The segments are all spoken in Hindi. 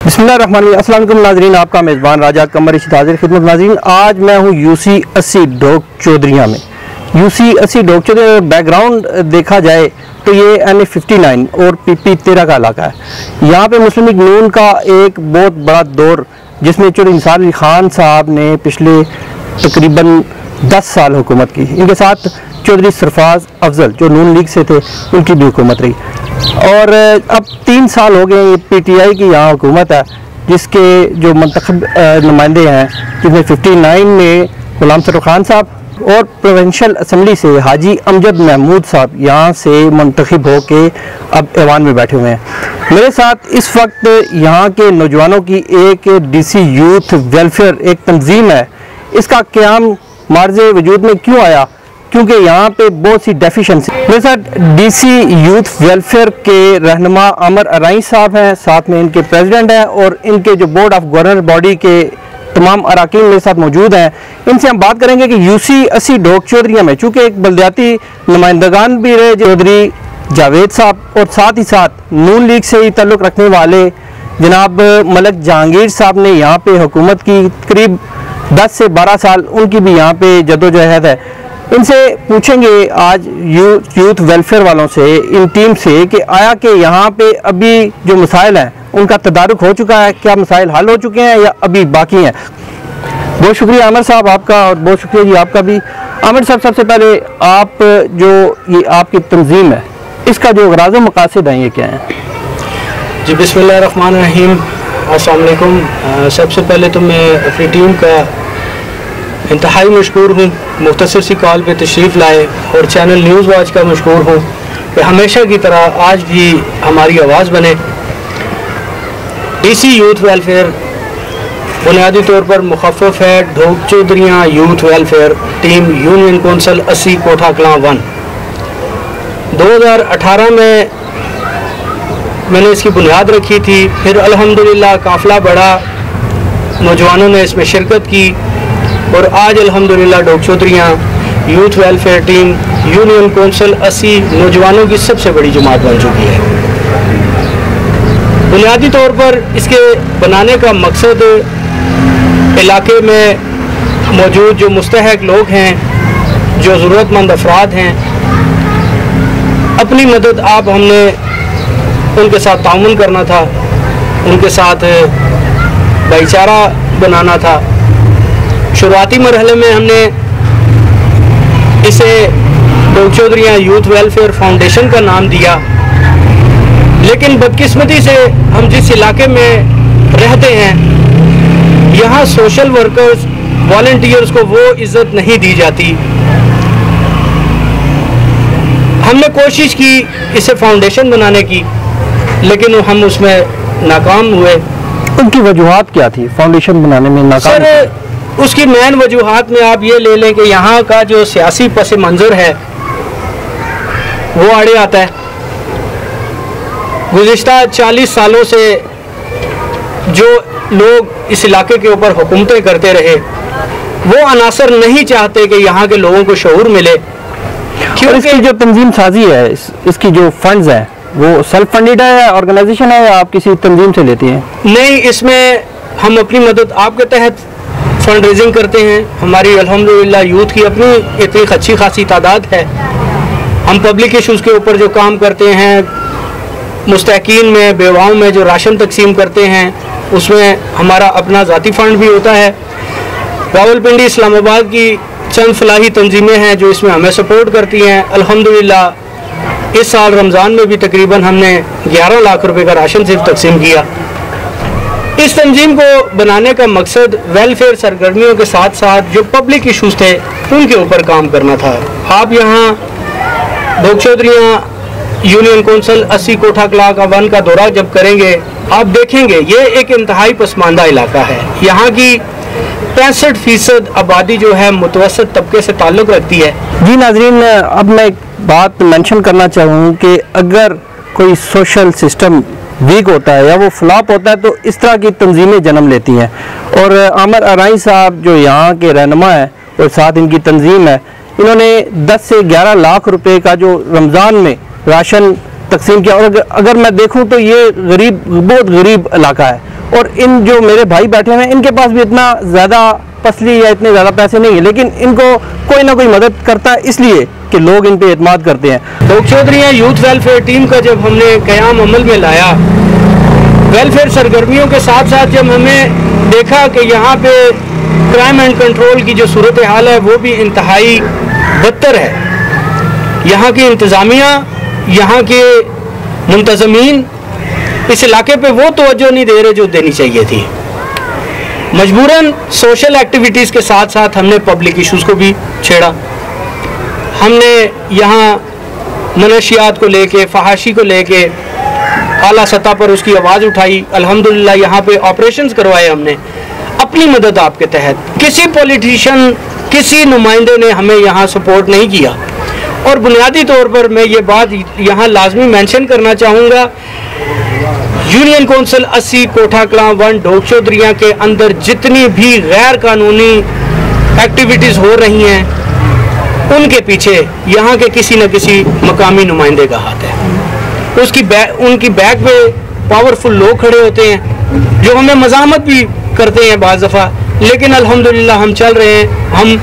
बिस्मिल्लाहिर्रहमानिर्रहीम। अस्सलाम वालेकुम नाज़रीन, आपका मेज़बान राजा कमर इश्त हाज़िर खिदमत। नाज़रीन, आज मैं हूँ यूसी 80 डोक चौधरिया में। यूसी 80 डोक चौधरी में बैकग्राउंड देखा जाए तो ये NA 59 और PP 13 का इलाका है। यहाँ पे मुस्लिम लीग नून का एक बहुत बड़ा दौर, जिसमें चौधरी निसार अली खान साहब ने पिछले तकरीबन 10 साल हुकूमत की। इनके साथ चौधरी सरफराज अफजल जो नून लीग से थे, उनकी भी हुकूमत रही। और अब 3 साल हो गए ये PTI की यहाँ हुकूमत है, जिसके जो मंतखब नुमाइंदे हैं, जिसमें 59 में गुलाम सरोवर खान साहब और प्रोविंशियल असम्बली से हाजी अमजद महमूद साहब यहाँ से मुंतखब हो के अब ऐवान में बैठे हुए हैं। मेरे साथ इस वक्त यहाँ के नौजवानों की एक DC यूथ वेलफेयर एक तंजीम है। इसका क़याम मार्ज़े वजूद में क्यों आया? क्योंकि यहाँ पे बहुत सी डेफिशिएंसी। मेरे साथ DC यूथ वेलफेयर के रहनुमा आमिर अराई साहब हैं, साथ में इनके प्रेसिडेंट हैं और इनके जो बोर्ड ऑफ गवर्नर बॉडी के तमाम अराकीन मेरे साथ मौजूद हैं। इनसे हम बात करेंगे कि यूसी 80 डोक चौधरिया में, चूँकि एक बल्दियाती नुमाइंदगान भी रहे चौधरी जावेद साहब, और साथ ही साथ नून लीग से ही ताल्लुक़ रखने वाले जनाब मलक जहांगीर साहब ने यहाँ पे हुकूमत की करीब 10 से 12 साल, उनकी भी यहाँ पे जदोजहद है। इनसे पूछेंगे आज यूथ वेलफेयर वालों से, इन टीम से, कि आया कि यहाँ पे अभी जो मसाइल हैं उनका तदारुक हो चुका है, क्या मसाइल हल हो चुके हैं या अभी बाकी हैं। बहुत शुक्रिया आमिर साहब आपका, और बहुत शुक्रिया जी आपका भी। आमिर साहब, सबसे पहले आप जो ये आपकी तंजीम है, इसका जो गराज़ मकासद हैं ये क्या हैं? जी बिस्मिल्लाहिर्रहमानिर्रहीम, अस्सलाम वालेकुम। सबसे पहले तो मैं अपनी टीम का इंतहाई मशकूर हूँ, मुख्तसर सी कॉल पे तशरीफ़ लाए, और चैनल न्यूज़ वॉच का मशकूर हूँ कि हमेशा की तरह आज भी हमारी आवाज़ बने। DC यूथ वेलफेयर बुनियादी तौर पर मुखफ़फ़ है Dok Chaudhariya youth welfare team union council 80 Kotha Kalan 1। 2018 में मैंने इसकी बुनियाद रखी थी, फिर अल्हम्दुलिल्लाह काफ़िला बढ़ा, नौजवानों ने इसमें शिरकत की, और आज अल्हम्दुलिल्लाह Dok Chaudhariya youth welfare team union council 80 नौजवानों की सबसे बड़ी जमात बन चुकी है। बुनियादी तौर पर इसके बनाने का मकसद इलाके में मौजूद जो मुस्तहक लोग हैं, जो ज़रूरतमंद अफराद हैं, अपनी मदद आप हमने उनके साथ ताउन करना था, उनके साथ भाईचारा बनाना था। शुरुआती मरहले में हमने इसे डोक चौधरिया यूथ वेलफेयर फाउंडेशन का नाम दिया, लेकिन बदकिस्मती से हम जिस इलाके में रहते हैं, यहाँ सोशल वर्कर्स वॉलंटियर्स को वो इज़्ज़त नहीं दी जाती। हमने कोशिश की इसे फाउंडेशन बनाने की, लेकिन हम उसमें नाकाम हुए। उनकी वजूहात क्या थी फाउंडेशन बनाने में नाकाम? सर, उसकी मेन वजूहात में आप ये ले लें कि यहाँ का जो सियासी पस मंज़र है वो आड़े आता है। गुज़िश्ता 40 सालों से जो लोग इस इलाके के ऊपर हुकूमतें करते रहे, वो अनासर नहीं चाहते कि यहाँ के लोगों को शऊर मिले। क्योंकि इसकी जो तंजीम साजी है, इसकी जो फंड्स हैं, वो सेल्फ फंडेड है, ऑर्गेनाइजेशन है, या आप किसी तंजीम से लेती हैं? नहीं, इसमें हम अपनी मदद आपके तहत फंड रेजिंग करते हैं। हमारी अल्हम्दुलिल्लाह यूथ की अपनी इतनी अच्छी खासी तादाद है। हम पब्लिक इशूज़ के ऊपर जो काम करते हैं, मुस्तहकीन में, बेवाओं में जो राशन तकसीम करते हैं, उसमें हमारा अपना ज़ाती फ़ंड भी होता है। रावलपिंडी इस्लामाबाद की चंद फलाही तंजीमें हैं जो इसमें हमें सपोर्ट करती हैं। अल्हम्दुलिल्लाह इस साल रमज़ान में भी तकरीबन हमने 11 लाख रुपए का राशन सिर्फ तकसीम किया। इस तंजीम को बनाने का मकसद वेलफेयर सरगर्मियों के साथ साथ जो पब्लिक इशूज़ थे उनके ऊपर काम करना था। आप यहाँ डोक चौधरिया यूनियन कौंसल 80 कोठा कलां 1 का दौरा जब करेंगे, आप देखेंगे ये एक इंतहाई पसमानदा इलाका है। यहाँ की 65% आबादी जो है मुतवसत तबके से ताल्लुक़ रखती है। जी नाजरीन, अब मैं एक बात मेंशन करना चाहूँ कि अगर कोई सोशल सिस्टम वीक होता है या वो फ्लॉप होता है, तो इस तरह की तंजीमें जन्म लेती हैं। और आमिर अराई साहब जो यहाँ के रहनुमा है और साथ इनकी तंजीम है, इन्होंने 10 से 11 लाख रुपए का जो रमज़ान में राशन तकसीम किया। और अगर मैं देखूं तो ये बहुत गरीब इलाका है और इन जो मेरे भाई बैठे हुए हैं इनके पास भी इतना ज़्यादा पसली या इतने ज़्यादा पैसे नहीं है, लेकिन इनको कोई ना कोई मदद करता है इसलिए कि लोग इन पे एतमाद करते हैं। डॉग चौधरी यूथ वेलफेयर टीम का जब हमने क़याम अमल में लाया, वेलफेयर सरगर्मियों के साथ साथ जब हमें देखा कि यहाँ पे क्राइम एंड कंट्रोल की जो सूरत हाल है वो भी इंतहाई बदतर है, यहाँ की इंतज़ामिया, यहाँ के मुंतज़मीन इस इलाके पे वो तवज्जो नहीं दे रहे जो देनी चाहिए थी। मजबूरन सोशल एक्टिविटीज़ के साथ साथ हमने पब्लिक इश्यूज़ को भी छेड़ा। हमने यहाँ मनशियात को लेके, फहाशी को लेके आला सतह पर उसकी आवाज़ उठाई। अल्हम्दुलिल्लाह यहाँ पे ऑपरेशंस करवाए हमने अपनी मदद आपके तहत। किसी पॉलिटिशियन, किसी नुमाइंदे ने हमें यहाँ सपोर्ट नहीं किया। और बुनियादी तौर पर मैं ये बात यहाँ लाजमी मेंशन करना चाहूँगा, union council 80 Kotha Kalan 1 dog Chaudhriyan के अंदर जितनी भी गैर कानूनी एक्टिविटीज़ हो रही हैं उनके पीछे यहाँ के किसी न किसी मकामी नुमाइंदे का हाथ है। उनकी बैक पे पावरफुल लोग खड़े होते हैं जो हमें मज़ामत भी करते हैं बाज़ दफ़ा, लेकिन अल्हम्दुलिल्लाह हम चल रहे हैं। हम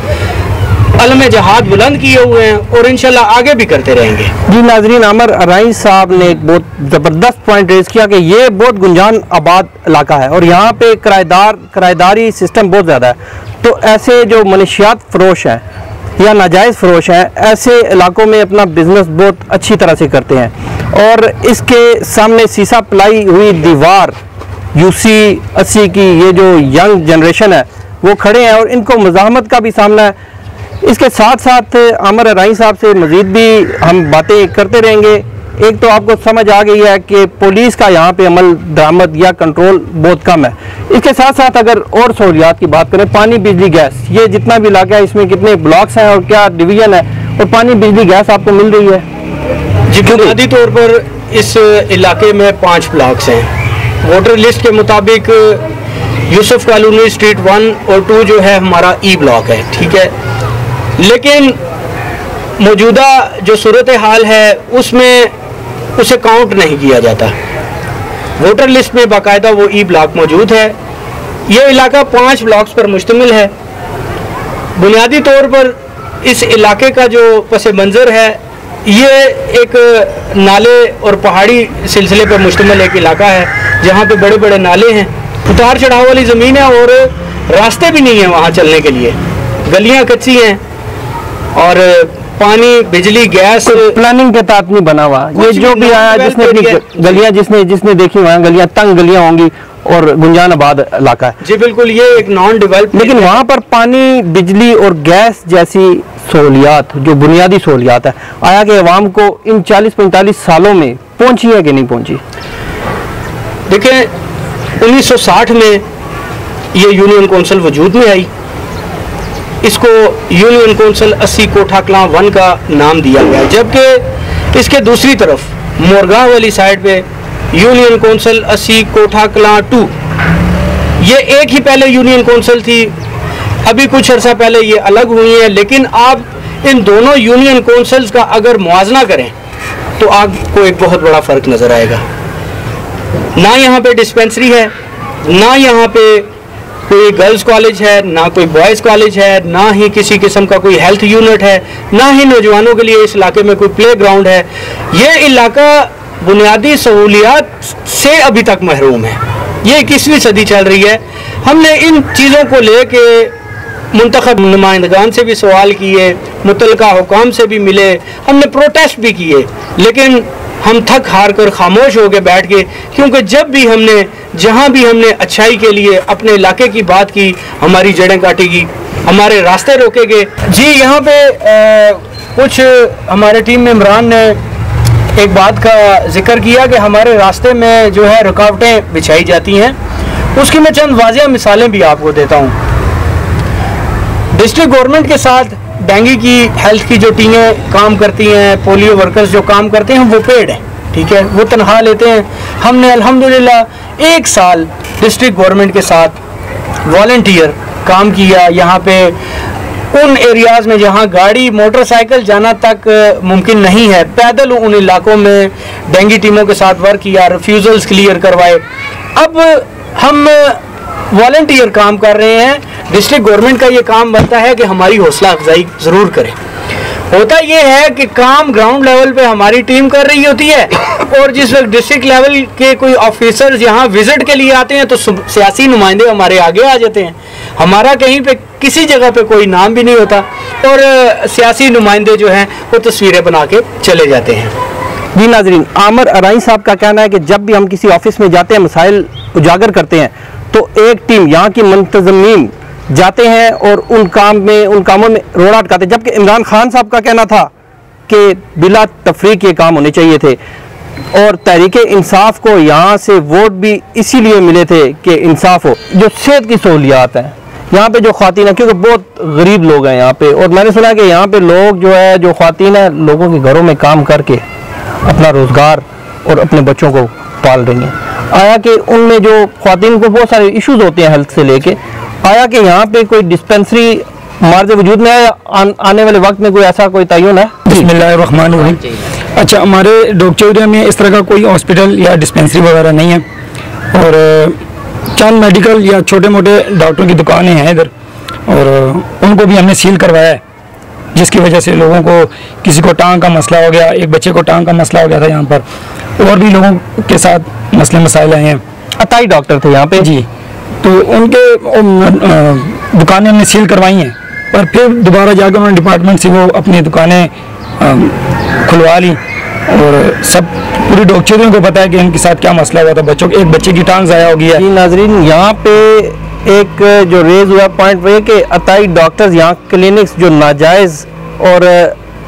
अलम जहाद बुलंद किए हुए हैं और इंशाल्लाह आगे भी करते रहेंगे। जी नाजरीन, आमर राई साहब ने एक बहुत ज़बरदस्त पॉइंट रेज किया कि ये बहुत गुंजान आबाद इलाका है और यहाँ पे किराएदारी सिस्टम बहुत ज़्यादा है। तो ऐसे जो मनशियात फरोश हैं या नाजायज़ फरोश हैं, ऐसे इलाकों में अपना बिजनेस बहुत अच्छी तरह से करते हैं। और इसके सामने सीसा पलाई हुई दीवार UC 80 की ये जो यंग जनरेशन है वो खड़े हैं और इनको मज़ाहमत का भी सामना है। इसके साथ साथ आमर राई साहब से मज़ीद भी हम बातें करते रहेंगे। एक तो आपको समझ आ गई है कि पुलिस का यहाँ पे अमल दरामद या कंट्रोल बहुत कम है। इसके साथ साथ अगर और सहूलियात की बात करें, पानी, बिजली, गैस, ये जितना भी इलाका है इसमें कितने ब्लॉक्स हैं और क्या डिवीज़न है, और पानी, बिजली, गैस आपको मिल रही है? जी, बुनियादी तौर पर इस इलाके में 5 ब्लॉक्स हैं। वोटर लिस्ट के मुताबिक यूसुफ कॉलोनी स्ट्रीट 1 और 2 जो है हमारा E ब्लॉक है, ठीक है। लेकिन मौजूदा जो सूरत हाल है उसमें उसे काउंट नहीं किया जाता। वोटर लिस्ट में बाकायदा वो E ब्लॉक मौजूद है। ये इलाका 5 ब्लॉक्स पर मुश्तमिल है। बुनियादी तौर पर इस इलाके का जो पस मंज़र है ये एक नाले और पहाड़ी सिलसिले पर मुश्तमिल एक इलाका है जहाँ पे बड़े बड़े नाले हैं, उतार चढ़ाव वाली ज़मीन है और रास्ते भी नहीं है वहाँ चलने के लिए, गलियाँ कच्ची हैं और पानी, बिजली, गैस प्लानिंग के तहत नहीं बना हुआ। ये जो भी आया जिसने अपनी गलियां जिसने देखी वहाँ गलियां तंग गलियां होंगी और गुंजान आबाद इलाका है। जी बिल्कुल, ये एक नॉन डेवलप्ड, लेकिन वहाँ पर पानी, बिजली और गैस जैसी सहूलियात जो बुनियादी सहूलियात है, आया कि अवाम को इन 40-45 सालों में पहुँची है कि नहीं पहुँची? देखिए 1960 में ये यूनियन कौंसिल वजूद में आई। इसको यूनियन कौंसिल 80 कोठा कलां 1 का नाम दिया गया, जबकि इसके दूसरी तरफ मोरगांव वाली साइड पे यूनियन कौंसिल 80 कोठा कलां 2, ये एक ही पहले यूनियन कौंसिल थी। अभी कुछ अर्सा पहले ये अलग हुई है, लेकिन आप इन दोनों यूनियन कौंसिल्स का अगर मुआवजा करें तो आपको एक बहुत बड़ा फ़र्क नज़र आएगा। ना यहाँ पे डिस्पेंसरी है, ना यहाँ पे कोई गर्ल्स कॉलेज है, ना कोई बॉयज़ कॉलेज है, ना ही किसी किस्म का कोई हेल्थ यूनिट है, ना ही नौजवानों के लिए इस इलाके में कोई प्ले ग्राउंड है। ये इलाका बुनियादी सहूलियात से अभी तक महरूम है। ये 21वीं सदी चल रही है। हमने इन चीज़ों को लेके मुंतखब नुमाइंदगान से भी सवाल किए, मुतलका हुकाम से भी मिले, हमने प्रोटेस्ट भी किए, लेकिन हम थक हार कर खामोश हो गए बैठ के, क्योंकि जब भी हमने जहाँ भी हमने अच्छाई के लिए अपने इलाके की बात की, हमारी जड़ें काटेगी, हमारे रास्ते रोके गए। जी, यहाँ पे कुछ हमारे टीम मेंबरान ने एक बात का जिक्र किया कि हमारे रास्ते में जो है रुकावटें बिछाई जाती हैं। उसकी मैं चंद वाज़िया मिसालें भी आपको देता हूँ। डिस्ट्रिक्ट गवर्नमेंट के साथ डेंगू की हेल्थ की जो टीमें काम करती हैं, पोलियो वर्कर्स जो काम करते हैं, वो पेड हैं, ठीक है, वो तनख्वाह लेते हैं। हमने अल्हम्दुलिल्लाह 1 साल डिस्ट्रिक्ट गवर्नमेंट के साथ वॉलंटियर काम किया। यहाँ पे उन एरियाज़ में जहाँ गाड़ी मोटरसाइकिल जाना तक मुमकिन नहीं है, पैदल उन इलाकों में डेंगू टीमों के साथ वर्क किया, रिफ्यूज़ल्स क्लियर करवाए। अब हम वॉलंटियर काम कर रहे हैं। डिस्ट्रिक्ट गवर्नमेंट का ये काम बनता है कि हमारी हौसला अफजाई ज़रूर करें। होता ये है कि काम ग्राउंड लेवल पे हमारी टीम कर रही होती है, और जिस वक्त डिस्ट्रिक्ट लेवल के कोई ऑफिसर्स यहाँ विजिट के लिए आते हैं तो सियासी नुमाइंदे हमारे आगे आ जाते हैं। हमारा कहीं पे किसी जगह पे कोई नाम भी नहीं होता, और सियासी नुमाइंदे जो हैं वो तस्वीरें बना के चले जाते हैं। जी नाजरीन, आमिर अराई साहब का कहना है कि जब भी हम किसी ऑफिस में जाते हैं, मसाइल उजागर करते हैं, तो एक टीम यहाँ की मुंतज़मीन जाते हैं और उन कामों में रोड़ा अटकाते हैं। जबकि इमरान खान साहब का कहना था कि बिला तफरीक ये काम होने चाहिए थे, और तहरीक इंसाफ को यहाँ से वोट भी इसीलिए मिले थे कि इंसाफ हो। जो सेहत की सहूलियात हैं यहाँ पे, जो ख्वातीन है, क्योंकि बहुत गरीब लोग हैं यहाँ पे, और मैंने सुना कि यहाँ पे लोग जो है, जो ख्वातीन है, लोगों के घरों में काम करके अपना रोज़गार और अपने बच्चों को पाल रही हैं। आया कि उनमें जो ख्वातीन को बहुत सारे इश्यूज़ होते हैं हेल्थ से लेके, आया कि यहाँ पे कोई डिस्पेंसरी मार्ज वजूद में है, आने वाले वक्त में कोई ऐसा कोई तयन है? बिस्मिल्लाहिर्रहमानिर्रहीम। अच्छा, हमारे डॉग चौधरी में इस तरह का कोई हॉस्पिटल या डिस्पेंसरी वगैरह नहीं है, और चंद मेडिकल या छोटे मोटे डॉक्टरों की दुकानें हैं इधर, और उनको भी हमने सील करवाया है, जिसकी वजह से लोगों को, किसी को टांग का मसला हो गया, एक बच्चे को टांग का मसला हो गया था यहाँ पर, और भी लोगों के साथ मसले मसाइल आए हैं। अताई डॉक्टर थे यहाँ पे जी, तो उनके दुकानें हमने सील करवाई हैं, पर फिर दोबारा जाकर उन्होंने डिपार्टमेंट से वो अपनी दुकानें खुलवा ली, और सब पूरी डॉग चौधरी को पता है कि इनके साथ क्या मसला हुआ था। बच्चों, एक बच्चे की टांग ज़ाया हो गई है। जी नाजरीन, यहाँ पे एक जो रेज हुआ पॉइंट वो है कि अताई डॉक्टर्स यहाँ क्लिनिक्स जो नाजायज़ और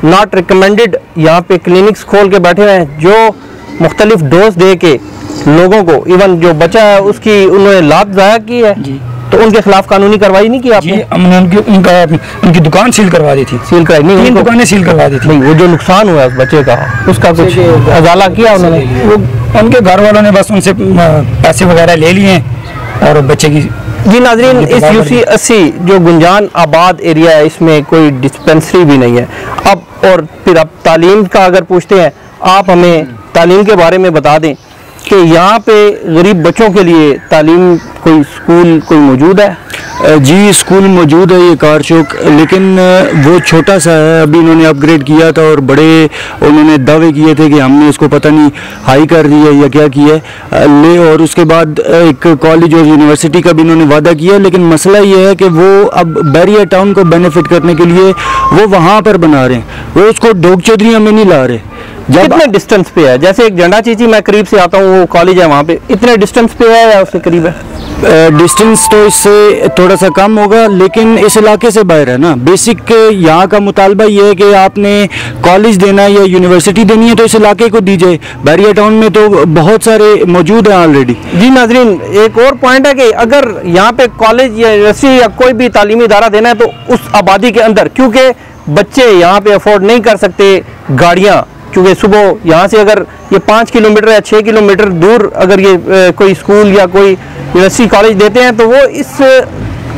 नॉट रिकमेंडेड यहाँ पे क्लिनिक्स खोल के बैठे हैं, जो मुख्तलिफ डोज दे के लोगों को, इवन जो बच्चा है उसकी उन्होंने लात ज़ाया की है जी, तो उनके खिलाफ कानूनी कार्रवाई नहीं की आपने? हमने उनकी दुकान सील करवा दी थी। सील कराई नहीं? 3 दुकानें सील करवा दी थी। नहीं, वो जो नुकसान हुआ उस बच्चे का, उसका कुछ अजाला किया उन्होंने? वो उनके घर वालों ने बस उनसे पैसे वगैरह ले लिए और बच्चे की। जी नाजरीन, इस यूसी 80 जो गुंजान आबाद एरिया है, इसमें कोई डिस्पेंसरी भी नहीं है। अब और फिर अब तालीम का अगर पूछते हैं, आप हमें तालीम के बारे में बता दें कि यहाँ पे गरीब बच्चों के लिए तालीम कोई स्कूल कोई मौजूद है? जी, स्कूल मौजूद है ये कार चौक, लेकिन वो छोटा सा है। अभी इन्होंने अपग्रेड किया था और बड़े उन्होंने दावे किए थे कि हमने उसको पता नहीं हाई कर दिया या क्या किया ले, और उसके बाद एक कॉलेज और यूनिवर्सिटी का भी इन्होंने वादा किया। लेकिन मसला ये है कि वो अब बैरियर टाउन को बेनिफिट करने के लिए वो वहाँ पर बना रहे हैं, वो उसको डॉग चौधरी में नहीं ला रहे। कितने डिस्टेंस पे है? जैसे एक झंडा चीची मैं करीब से आता हूँ, वो कॉलेज है, वहाँ पे इतने डिस्टेंस पे है या उससे करीब है? डिस्टेंस तो इससे थोड़ा सा कम होगा, लेकिन इस इलाके से बाहर है ना। बेसिक यहाँ का मुतालबा ये है कि आपने कॉलेज देना है या यूनिवर्सिटी देनी है तो इस इलाके को दीजिए। बैरियर टाउन में तो बहुत सारे मौजूद हैं ऑलरेडी। जी नाजरीन, एक और पॉइंट है कि अगर यहाँ पे कॉलेज या यूनिवर्सिटी या कोई भी तालीमी इदारा देना है तो उस आबादी के अंदर, क्योंकि बच्चे यहाँ पे अफोर्ड नहीं कर सकते गाड़ियाँ, क्योंकि सुबह यहाँ से अगर ये 5 किलोमीटर या 6 किलोमीटर दूर अगर ये कोई स्कूल या कोई यूनिवर्सिटी कॉलेज देते हैं तो वो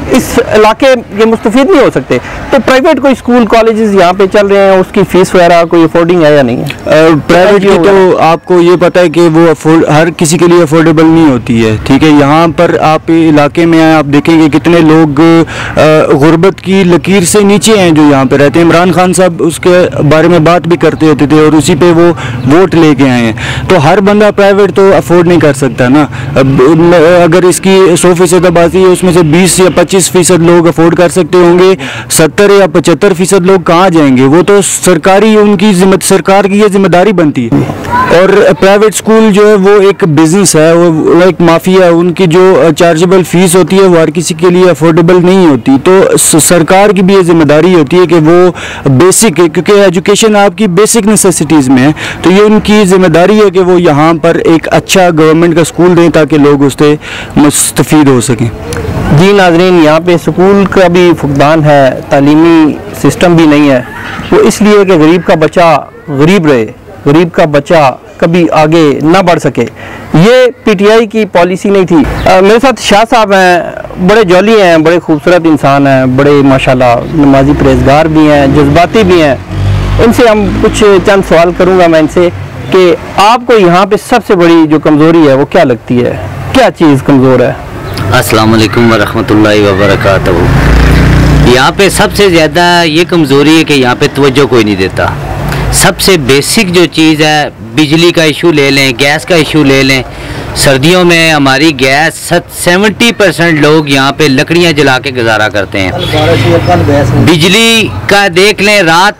इस इलाके के मुस्तफीद नहीं हो सकते। तो प्राइवेट कोई स्कूल कॉलेजेस यहाँ पे चल रहे हैं, उसकी फ़ीस वगैरह कोई अफोर्डिंग है या नहीं है? प्राइवेट की तो आपको ये पता है कि वो हर किसी के लिए अफोर्डेबल नहीं होती है, ठीक है। यहाँ पर आप इलाके में आए, आप देखेंगे कितने लोग गुर्बत की लकीर से नीचे हैं जो यहाँ पे रहते हैं। इमरान खान साहब उसके बारे में बात भी करते होते थे और उसी पे वो वोट लेके आए हैं। तो हर बंदा प्राइवेट तो अफोर्ड नहीं कर सकता ना। अगर इसकी 100% आबादी है, उसमें से 20 या 25% लोग अफोर्ड कर सकते होंगे, 70 या 75% लोग कहाँ जाएंगे? वो तो सरकारी, उनकी सरकार की ये जिम्मेदारी बनती है। और प्राइवेट स्कूल जो है वो एक बिजनेस है, वो एक माफिया है। उनकी जो चार्जेबल फीस होती है वो हर किसी के लिए अफोर्डेबल नहीं होती। तो सरकार की भी ये जिम्मेदारी होती है कि वो बेसिक, क्योंकि एजुकेशन आपकी बेसिक नेसेसिटीज़ में है, तो ये उनकी जिम्मेदारी है कि वो यहाँ पर एक अच्छा गवर्नमेंट का स्कूल दें ताकि लोग उससे मुस्तफीद हो सकें। जी नाजरीन, यहाँ पे स्कूल का भी फुकदान है, तालीमी सिस्टम भी नहीं है। वो इसलिए कि गरीब का बच्चा गरीब रहे, गरीब का बच्चा कभी आगे ना बढ़ सके। ये पीटीआई की पॉलिसी नहीं थी। मेरे साथ शाह साहब हैं, बड़े जौली हैं, बड़े खूबसूरत इंसान हैं, बड़े माशाल्लाह नमाजी परहेजगार भी हैं, जज्बाती भी हैं। इनसे हम कुछ चंद सवाल करूँगा मैं इनसे कि आपको यहाँ पे सबसे बड़ी जो कमज़ोरी है वो क्या लगती है? क्या चीज़ कमज़ोर है? अस्सलाम वालेकुम वरहमतुल्लाहि वबरकातुहू। यहाँ पे सबसे ज़्यादा ये कमज़ोरी है कि यहाँ पे तवज्जो कोई नहीं देता। सबसे बेसिक जो चीज़ है, बिजली का इशू ले लें, गैस का इशू ले लें। सर्दियों में हमारी गैस 70% लोग यहाँ पे लकड़ियाँ जला के गुजारा करते हैं। बिजली का देख लें, रात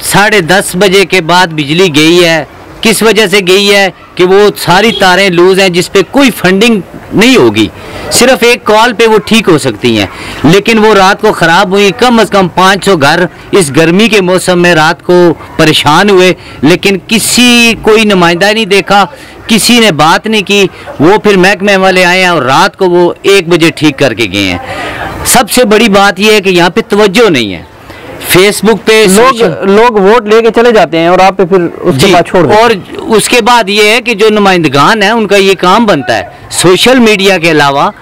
10:30 बजे के बाद बिजली गई है। किस वजह से गई है कि वो सारी तारें लूज हैं जिस पे कोई फंडिंग नहीं होगी, सिर्फ एक कॉल पे वो ठीक हो सकती हैं, लेकिन वो रात को ख़राब हुई। कम से कम 500 घर इस गर्मी के मौसम में रात को परेशान हुए, लेकिन किसी कोई नुमाइंदा नहीं देखा, किसी ने बात नहीं की। वो फिर महकमे वाले आए हैं और रात को वो 1 बजे ठीक करके गए हैं। सबसे बड़ी बात यह है कि यहाँ पे तवज्जो नहीं है। फेसबुक पे लोग वोट लेके चले जाते हैं और आप पे फिर उसके बाद छोड़ देते हैं। और उसके बाद ये है कि जो नुमाइंदगान है उनका ये काम बनता है, सोशल मीडिया के अलावा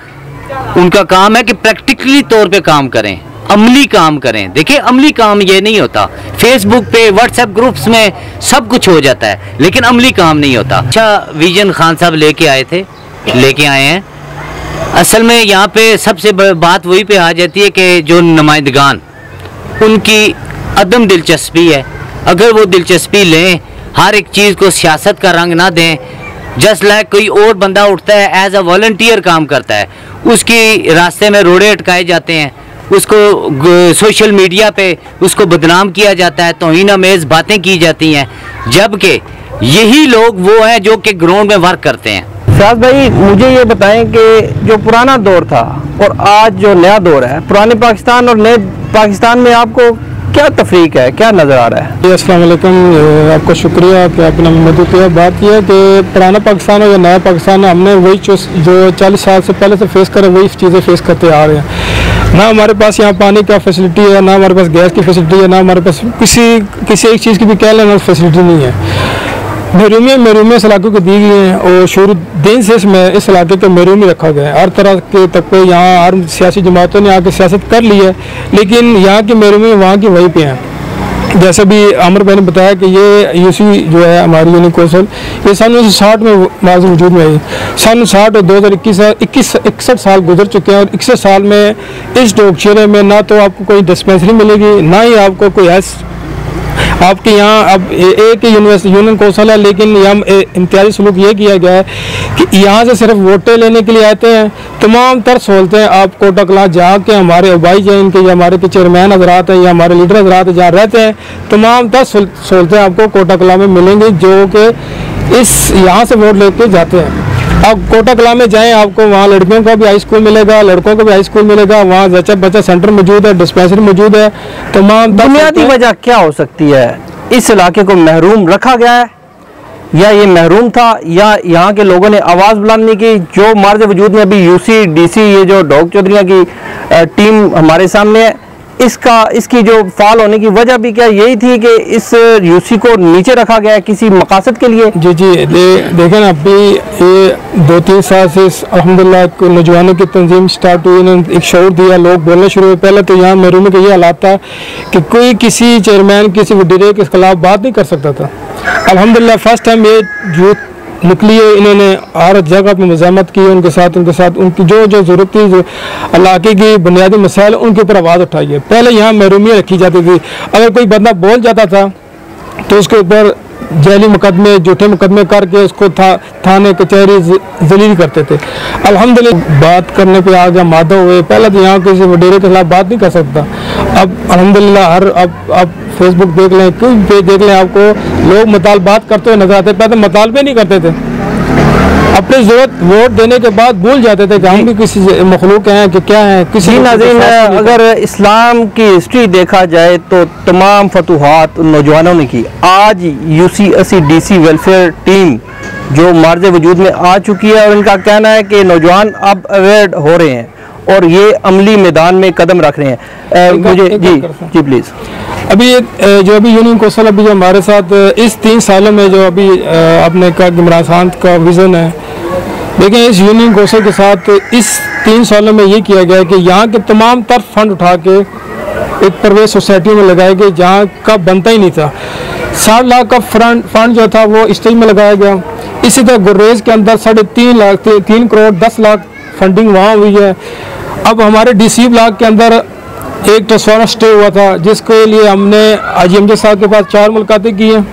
उनका काम है कि प्रैक्टिकली तौर पे काम करें, अमली काम करें। देखिए, अमली काम ये नहीं होता। फेसबुक पे, व्हाट्सएप ग्रुप्स में सब कुछ हो जाता है, लेकिन अमली काम नहीं होता। अच्छा विजन खान साहब लेके आए हैं। असल में यहाँ पे सबसे बात वही पे आ जाती है कि जो नुमाइंदगान, उनकी अदम दिलचस्पी है। अगर वो दिलचस्पी लें, हर एक चीज़ को सियासत का रंग ना दें, जस्ट लाइक कोई और बंदा उठता है एज अ वॉलंटियर काम करता है, उसकी रास्ते में रोड़े अटकाए जाते हैं, उसको सोशल मीडिया पे उसको बदनाम किया जाता है, तौहीन आमेज़ बातें की जाती हैं, जबकि यही लोग वो हैं जो कि ग्राउंड में वर्क करते हैं। फयाज भाई, मुझे ये बताएं कि जो पुराना दौर था और आज जो नया दौर है, पुराने पाकिस्तान और नए पाकिस्तान में आपको क्या तफरीक है, क्या नज़र आ रहा है? अस्सलाम वालेकुम, आपका शुक्रिया कि आपने मदद किया। बात यह है कि पुराना पाकिस्तान और नया पाकिस्तान, हमने वही जो 40 साल से पहले से फेस करे वही चीज़ें फेस करते आ रहे हैं। ना हमारे पास यहाँ पानी का फैसिलिटी है, ना हमारे पास गैस की फैसिलिटी है, ना हमारे पास किसी एक चीज़ की भी कह लेना फैसिलिटी नहीं है। महरूमियाँ इस इलाके को दी गई हैं और शुरू दिन से इस इलाके को महरूमी रखा गया है। हर तरह के तबके यहाँ, हर सियासी जमातों ने आके सियासत कर ली है, लेकिन यहाँ की महरूमी वहाँ की वहीं पे हैं। जैसे भी आमिर भाई ने बताया कि ये यूसी जो है हमारी यूनिक कौंसिल, ये सन 1960 में माज़ वजूद में आई। सन 60 और 2021 61 साल गुजर चुके हैं और 61 साल में इस डोगचेरे में ना तो आपको कोई डिस्पेंसरी मिलेगी, ना ही आपको कोई आपके यहाँ अब एक यूनियन कौंसिल है, लेकिन यहाँ इम्तियाजी सलूक ये किया गया है कि यहाँ से सिर्फ वोटें लेने के लिए आते हैं। तमाम तर सहूलतें आप कोटा कलां जहाँ के हमारे भाई जो इनके या हमारे चेयरमैन हजरात हैं या हमारे लीडर हजरात हैं जहाँ रहते हैं, तमाम तर सहूलतें आपको कोटा कलां में मिलेंगी, जो कि इस यहाँ से वोट लेके जाते हैं। आप कोटा कलां में जाएं, आपको वहाँ लड़कियों का भी हाई स्कूल मिलेगा, लड़कों का भी हाई स्कूल मिलेगा, वहाँ जचा बच्चा सेंटर मौजूद है, डिस्पेंसरी मौजूद है। तमाम बुनियादी वजह क्या हो सकती है? इस इलाके को महरूम रखा गया है, या ये महरूम था, या यहाँ के लोगों ने आवाज़ बुलंद नहीं की? जो मार्ज वजूद में अभी यूसी डीसी ये जो डॉग चौधरी की टीम हमारे सामने है, इसकी जो फाल होने की वजह भी क्या यही थी कि इस यूसी को नीचे रखा गया है किसी मकासद के लिए? जी देखें ना, अभी ये 2-3 साल से अल्हम्दुलिल्लाह नौजवानों की तंजीम स्टार्ट हुई, इन्होंने एक शऊर दिया, लोग बोलने शुरू हुए। पहले तो यहाँ महरूमी का ये हालात था कि कोई किसी चेयरमैन किसी वडीरे के खिलाफ बात नहीं कर सकता था। अल्हम्दुलिल्लाह फर्स्ट टाइम ये यूथ निकली है, इन्होंने हर जगह पर मज़ामत की, उनके साथ उनकी जो ज़रूरत थी, जो इलाके की बुनियादी मसाइल, उनके ऊपर आवाज़ उठाई है। पहले यहाँ महरूमियाँ रखी जाती थी, अगर कोई बंदा बोल जाता था तो उसके ऊपर जैली मुकदमे, झूठे मुकदमे करके उसको थाने कचहरी जलील करते थे। अल्हम्दुलिल्लाह बात करने पे आ गया मादा हुए। पहले तो यहाँ किसी वडेरे के खिलाफ बात नहीं कर सकता, अब अल्हम्दुलिल्लाह आप फेसबुक देख लें, कोई पेज देख लें, आपको लोग मुतालबात करते हुए नजर आते। पहले तो मुतालबे नहीं करते थे, अपनी जरूरत वोट देने के बाद भूल जाते थे कि हम भी किसी मखलूक हैं कि क्या है। किसी नाज़रीन, अगर इस्लाम की हिस्ट्री देखा जाए तो तमाम फतूहात नौजवानों ने की। आज यूसी 80 DC वेलफेयर टीम जो मार्ज वजूद में आ चुकी है और इनका कहना है कि नौजवान अब अवेयर हो रहे हैं और ये अमली मैदान में कदम रख रहे हैं। मुझे जी प्लीज़, अभी जो अभी यूनियन कौंसिल अभी जो हमारे साथ इस 3 सालों में जो अभी आपने कहा कि इमरान खान का विज़न है, लेकिन इस यूनियन कौंसिल के साथ इस 3 सालों में ये किया गया कि यहाँ के तमाम तर फंड उठा के एक परवेज सोसाइटी में लगाए गए जहाँ का बनता ही नहीं था। 60 लाख का फंड जो था वो स्टेज में लगाया गया। इसी तरह गुर्रेज के अंदर 3.5 लाख 3 करोड़ 10 लाख फंडिंग वहाँ हुई है। अब हमारे DC ब्लॉक के अंदर एक ट्रांसफार्मर स्टे हुआ था, जिसके लिए हमने IGMJ साहब के पास 4 मुलाकातें की हैं।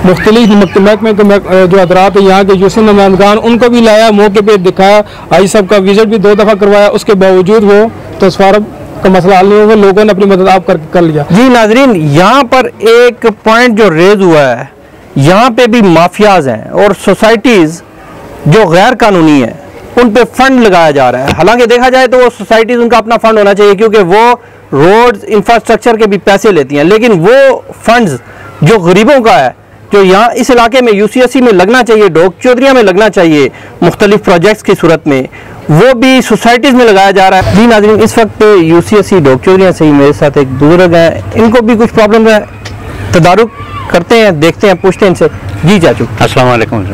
मुख्तलिफ महकमे के जो हजरात है यहाँ के यूसी नुमाइंदगान, उनको भी लाया, मौके पे दिखाया, आई साहब का विजिट भी 2 दफ़ा करवाया, उसके बावजूद वो ट्रांसफार्मर का मसला हल नहीं होगा। लोगों ने अपनी मदद आप कर लिया। जी नाजरीन, यहाँ पर एक पॉइंट जो रेज हुआ है, यहाँ पे भी माफियाज हैं और सोसाइटीज़ जो गैर कानूनी है उन पे फंड लगाया जा रहा है। हालांकि देखा जाए तो वो सोसाइटीज़, उनका अपना फंड होना चाहिए, क्योंकि वो रोड्स इंफ्रास्ट्रक्चर के भी पैसे लेती हैं, लेकिन वो फंड्स जो गरीबों का है, जो यहाँ इस इलाके में UC80 में लगना चाहिए, डोक चौधरिया में लगना चाहिए मुख्तलिफ प्रोजेक्ट्स की सूरत में, वो भी सोसाइटीज़ में लगाया जा रहा है। जी नाज़रीन, इस वक्त UC80 डोक चौधरिया से ही मेरे साथ एक बुजुर्ग हैं, इनको भी कुछ प्रॉब्लम है, तदारुक करते हैं, देखते हैं, पूछते हैं इनसे। जी चाचू, अस्सलाम वालेकुम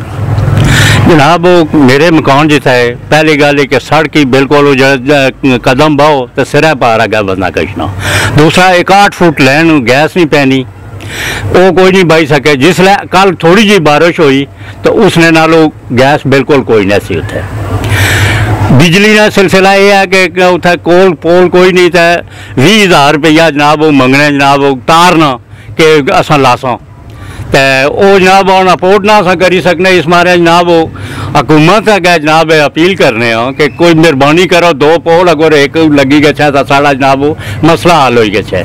जनाब। मेरे मकान जिता है, पहली गल कि सड़क ही बिल्कुल कदम बाओ तो सिरा पार अगर बंदा कशना। दूसरा, 1-8 फुट लैन गैस नहीं पैनी, वो कोई नहीं बाई सके। जिसले कल थोड़ी जी बारिश हुई तो उसने नालों गैस बिल्कुल कोई नहीं सी उठे। बिजली का सिलसिला यह है कि उठे कोल पोल कोई नहीं था। 20,000 रुपया जनाब वो मंगने, जनाब वो तारना कि असा लासा तो जनाब हम अफोर्ड ना असा करी सकने। इस मारे जनाब वो हुकूमत अगर जनाब अपील करने कि कोई मेहरबानी करो, 2 पोल अगर एक लगी गया तो साड़ा जनाब वो मसला हल हो गया।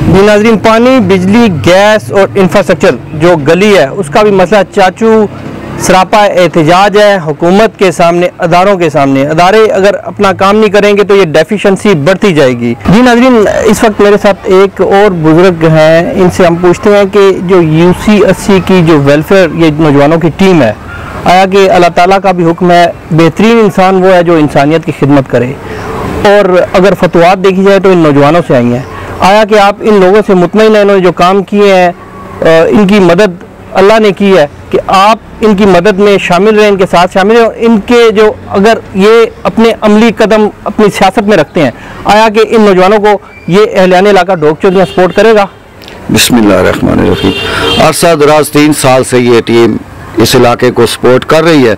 जी नाज़रीन, पानी, बिजली, गैस और इंफ्रास्ट्रक्चर जो गली है उसका भी मसला चाचू सरापा एहतजाज है हुकूमत के सामने, अदारों के सामने। अदारे अगर अपना काम नहीं करेंगे तो ये डेफिशिएंसी बढ़ती जाएगी। जी नाज़रीन, इस वक्त मेरे साथ एक और बुजुर्ग हैं, इनसे हम पूछते हैं कि जो UC80 की जो वेलफेयर ये नौजवानों की टीम है, आया कि अल्लाह ताला का भी हुक्म है, बेहतरीन इंसान वो है जो इंसानियत की खिदमत करे, और अगर फतवात देखी जाए तो इन नौजवानों से आई हैं। आया कि आप इन लोगों से मुतमईन हैं, इन्होंने जो काम किए हैं, इनकी मदद अल्लाह ने की है कि आप इनकी मदद में शामिल रहें, इनके साथ शामिल रहें, इनके जो अगर ये अपने अमली कदम अपनी सियासत में रखते हैं, आया कि इन नौजवानों को ये अहलियाने इलाका डोक चौधरी सपोर्ट करेगा। बिस्मिल्लाहिर्रहमानिर्रहीम। अरसा दराज 3 साल से ये टीम इस इलाके को सपोर्ट कर रही है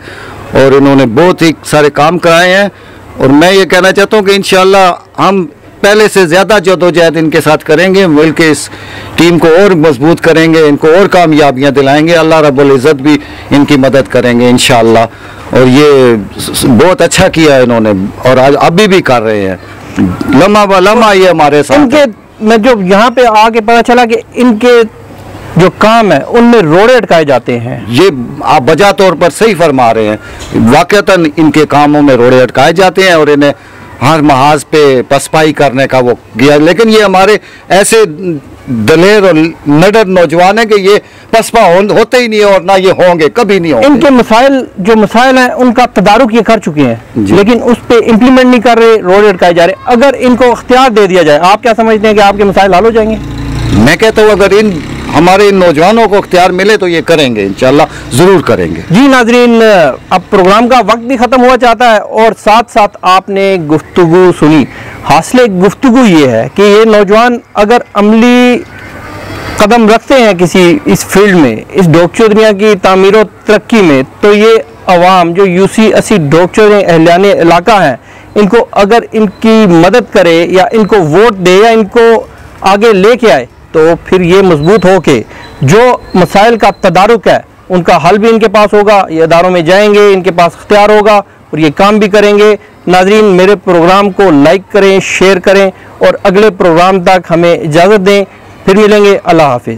और इन्होंने बहुत ही सारे काम कराए हैं, और मैं ये कहना चाहता हूँ कि इंशाअल्लाह हम पहले से ज़्यादा जदोजहद इनके साथ करेंगे, मिलकर इस टीम को और मजबूत करेंगे, इनको और कामयाबियाँ दिलाएंगे। अल्लाह रब्बुल इज़्ज़त भी इनकी मदद करेंगे इंशाअल्लाह। और ये बहुत अच्छा किया है इन्होंने, और आज अभी भी कर रहे हैं, लम्हा ब लम्हा ये हमारे साथ। इनके मैं जो यहाँ पे आके पता चला कि इनके जो काम है उनमें रोड़े अटकाए जाते हैं। ये आप बजा तौर पर सही फरमा रहे हैं, वाकईतन इनके कामों में रोड़े अटकाए जाते हैं और इन्हें हर महाज पे पसपाई करने का वो किया। लेकिन ये हमारे ऐसे दलेर और नडर नौजवान है कि ये पसपा होते ही नहीं है और ना ये होंगे, कभी नहीं होंगे। इनके मसाइल हैं उनका तदारुक ये कर चुके हैं, लेकिन उस पर इम्प्लीमेंट नहीं कर रहे, रोड अटकाए जा रहे। अगर इनको इख्तियार दे दिया जाए, आप क्या समझते हैं कि आपके मसाइल हल हो जाएंगे? मैं कहता हूँ अगर हमारे इन नौजवानों को इख्तियार मिले तो ये करेंगे, इंशाल्लाह ज़रूर करेंगे। जी नाजरीन, अब प्रोग्राम का वक्त भी ख़त्म हुआ चाहता है और साथ साथ आपने गुफ्तगू सुनी। हासिल गुफ्तगू ये है कि ये नौजवान अगर अमली कदम रखते हैं किसी इस फील्ड में, इस डोक चौधरिया की तामीर और तरक्की में, तो ये अवाम जो UC80 डोक चौधरी अहलियाने इलाका है, इनको अगर इनकी मदद करे या इनको वोट दे या इनको आगे लेके आए, तो फिर ये मजबूत हो के जो मसाइल का तदारुक है उनका हल भी इनके पास होगा, ये अदारों में जाएंगे, इनके पास इख्तियार होगा और ये काम भी करेंगे। नाजरीन, मेरे प्रोग्राम को लाइक करें, शेयर करें और अगले प्रोग्राम तक हमें इजाज़त दें। फिर मिलेंगे। अल्लाह हाफिज़।